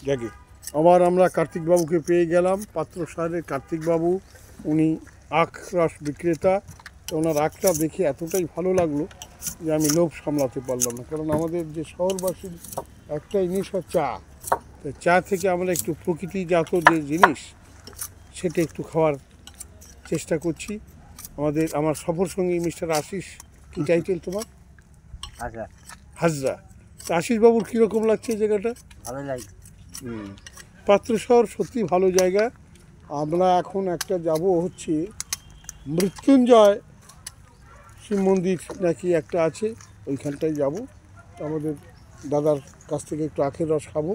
যাকে আবার আমরা কার্তিকবাবুকে পেয়ে গেলাম, পাত্রসারের কার্তিকবাবু। উনি আখ রস বিক্রেতা। তো ওনার আখটা দেখে এতটাই ভালো লাগলো যে আমি লোভ সামলাতে পারলাম না, কারণ আমাদের যে শহরবাসীর একটা জিনিস হয় চা। তো চা থেকে আমরা একটু প্রকৃতিজাত যে জিনিস সেটা একটু খাওয়ার চেষ্টা করছি। আমার সফর সঙ্গী মিস্টার আশিস। কী টাইটেল তোমার? আচ্ছা, হাজরা। তো আশিসবাবুর কীরকম লাগছে জায়গাটা? ভালো লাগে। পাত্র শহর সত্যি ভালো জায়গা। আমরা এখন একটা যাব হচ্ছে মৃত্যুঞ্জয় শিব মন্দির নাকি একটা আছে, ওইখানটায় যাব। আমাদের দাদার কাছ থেকে একটু আখের রস খাবো।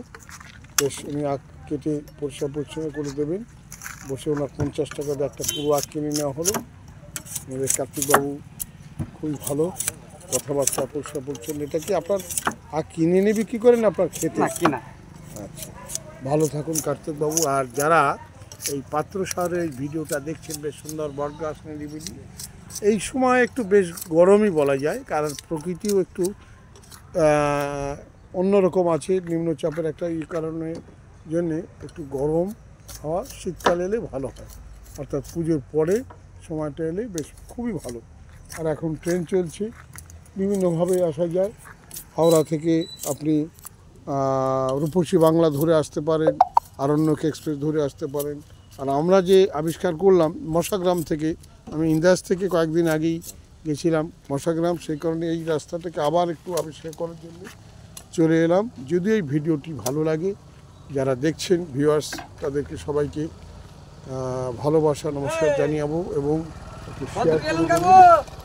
বেশ উনি আখ কেটে পরিষ্কার পরিচ্ছন্ন করে দেবেন। বসে ওনার 50 টাকা দিয়ে একটা পুরো আখ কিনে নেওয়া হলো। আমাদের কার্তিকবাবু খুবই ভালো, কথাবার্তা পরিষ্কার পরিচ্ছন্ন। এটা কি আপনার আখ কিনে এনে বিক্রি করেন আপনার খেতে? কিনা। আচ্ছা, ভালো থাকুন কার্তিকবাবু। আর যারা এই পাত্র শহরের এই ভিডিওটা দেখছেন, বেশ সুন্দর বটগাছ নিরিবিলি, এই সময় একটু বেশ গরমই বলা যায়, কারণ প্রকৃতিও একটু অন্যরকম আছে। নিম্নচাপের একটা কারণে জন্যে একটু গরম হাওয়া শীতকাল এলে ভালো হয়, অর্থাৎ পুজোর পরে সময়টা এলে বেশ খুবই ভালো। আর এখন ট্রেন চলছে, বিভিন্নভাবে আসা যায়। হাওড়া থেকে আপনি রূপসী বাংলা ধরে আসতে পারেন, আরণ্যক এক্সপ্রেস ধরে আসতে পারেন। আর আমরা যে আবিষ্কার করলাম মশাগ্রাম থেকে, আমি ইন্দাস থেকে কয়েকদিন আগেই গেছিলাম মশাগ্রাম, সেই কারণে এই রাস্তাটাকে আবার একটু আবিষ্কার করার জন্য চলে এলাম। যদি এই ভিডিওটি ভালো লাগে, যারা দেখছেন ভিউয়ার্স, তাদেরকে সবাইকে ভালোবাসা নমস্কার জানিয়ে এবং একটু শেয়ার করে দেবেন।